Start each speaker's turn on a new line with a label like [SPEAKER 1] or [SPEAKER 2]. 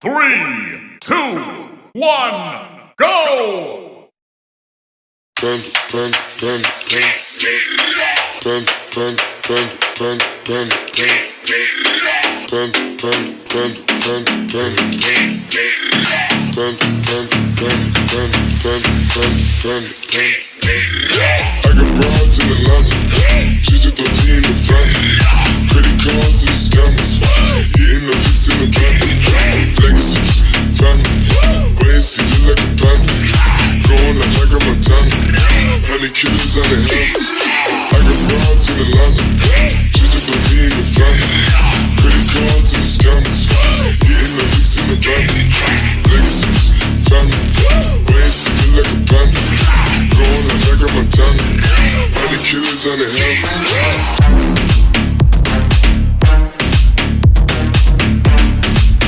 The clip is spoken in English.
[SPEAKER 1] 3, 2, 1, go!
[SPEAKER 2] I got broads in Atlanta, just to throw me in the family. Credit cards and the scammers, hitting the licks in the van. Legacy, family, wait, see you like a panda. Going like a Montana, 100 killers on their hands. I got broads in Atlanta, just to throw me in the family. Credit cards and the scammers, hitting the licks in the van. Legacy, family, wait, see you like a panda. Going like a Montana, 100 killers on their hands.